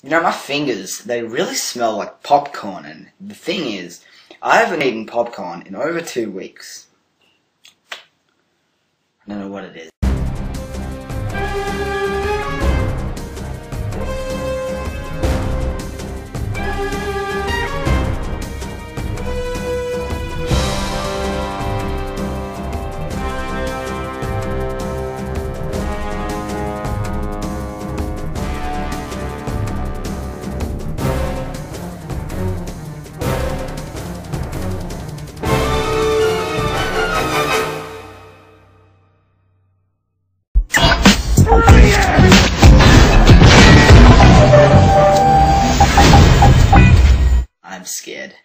You know, my fingers, they really smell like popcorn, and the thing is, I haven't eaten popcorn in over 2 weeks. I don't know what it is. I'm scared.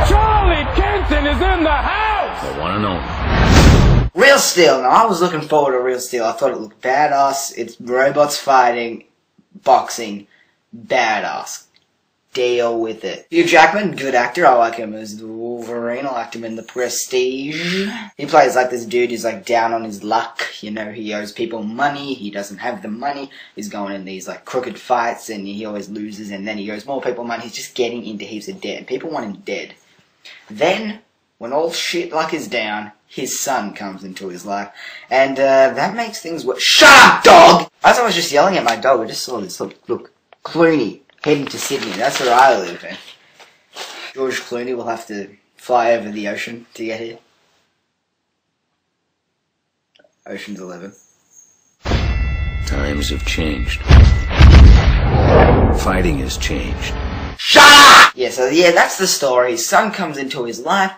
Charlie Kenton is in the house! I want to know. Real Steel. Now, I was looking forward to Real Steel. I thought it looked badass. It's robots fighting, boxing, badass. Deal with it. Hugh Jackman, good actor. I like him as the Wolverine. I liked him in The Prestige. He plays like this dude who's like down on his luck. You know, he owes people money. He doesn't have the money. He's going in these like crooked fights and he always loses, and then he owes more people money. He's just getting into heaps of debt. People want him dead. Then, when all shit luck is down, his son comes into his life. And that makes things worse. Shut up, dog! As I was just yelling at my dog, I just saw this. Look, Clooney. Heading to Sydney, that's where I live in. George Clooney will have to fly over the ocean to get here. Ocean's 11. Times have changed. Fighting has changed. Shut up! Yeah, that's the story. His son comes into his life,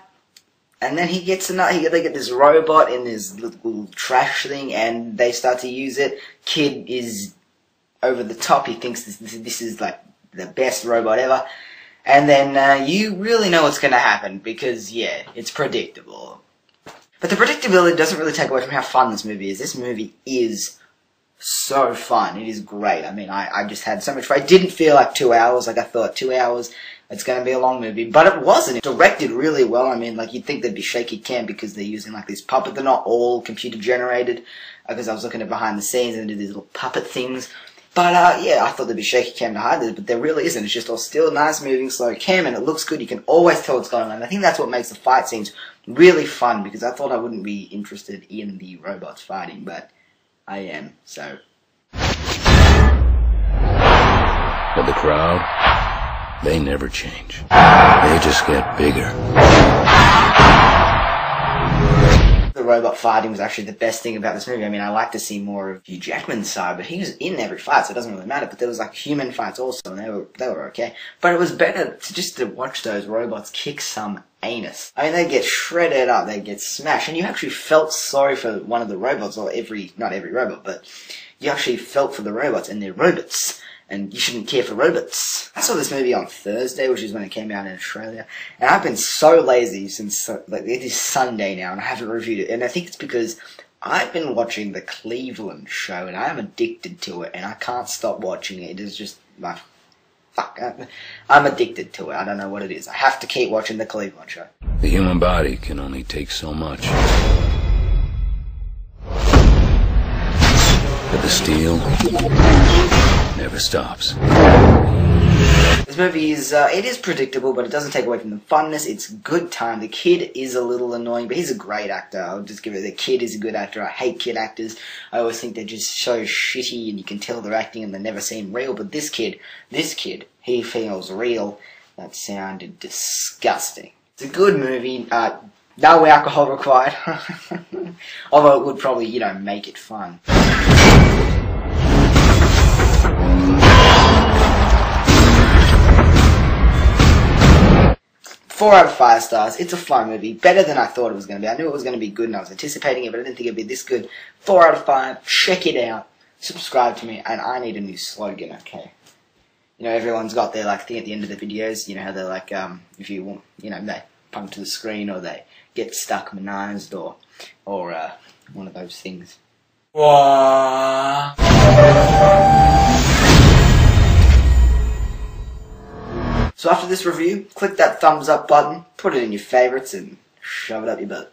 and then he gets they get this robot in this little trash thing, and they start to use it. Kid is over the top. He thinks this is like the best robot ever, and then you really know what's going to happen because yeah, it's predictable. But the predictability doesn't really take away from how fun this movie is. This movie is so fun. It is great. I mean, I just had so much fun. It didn't feel like 2 hours. Like I thought 2 hours, it's going to be a long movie, but it wasn't. It directed really well. I mean, like you'd think there'd be shaky cam because they're using like these puppet. They're not all computer generated because I was looking at behind the scenes and they did these little puppet things. But, yeah, I thought there'd be shaky cam to hide this, but there really isn't. It's just all still, nice moving, slow cam, and it looks good. You can always tell what's going on. And I think that's what makes the fight scenes really fun, because I thought I wouldn't be interested in the robots fighting, but I am, so. But the crowd, they never change. They just get bigger. The robot fighting was actually the best thing about this movie. I mean, I like to see more of Hugh Jackman's side, but he was in every fight, so it doesn't really matter. But there was like human fights also, and they were okay. But it was better to watch those robots kick some anus. I mean, they get shredded up, they get smashed, and you actually felt sorry for one of the robots, or not every robot, but you actually felt for the robots, and they're robots. And you shouldn't care for robots. I saw this movie on Thursday, which is when it came out in Australia. And I've been so lazy since, like, it is Sunday now, and I haven't reviewed it. And I think it's because I've been watching the Cleveland show, and I am addicted to it, and I can't stop watching it. It is just, like, fuck. I'm addicted to it. I don't know what it is. I have to keep watching the Cleveland show. The human body can only take so much. But the steel never stops. This movie is, it is predictable, but it doesn't take away from the funness. It's good time. The kid is a little annoying, but he's a great actor. I'll just give it, the kid is a good actor. I hate kid actors. I always think they're just so shitty, and you can tell they're acting and they never seem real. But this kid, he feels real. That sounded disgusting. It's a good movie. No alcohol required. Although it would probably, you know, make it fun. 4 out of 5 stars. It's a fun movie. Better than I thought it was going to be. I knew it was going to be good and I was anticipating it, but I didn't think it'd be this good. 4 out of 5. Check it out. Subscribe to me. And I need a new slogan, okay? You know, everyone's got their, like, thing at the end of the videos. You know how they're like, if you want, you know, they pump to the screen or they get stuck manized or one of those things. So after this review, click that thumbs up button, put it in your favorites, and shove it up your butt.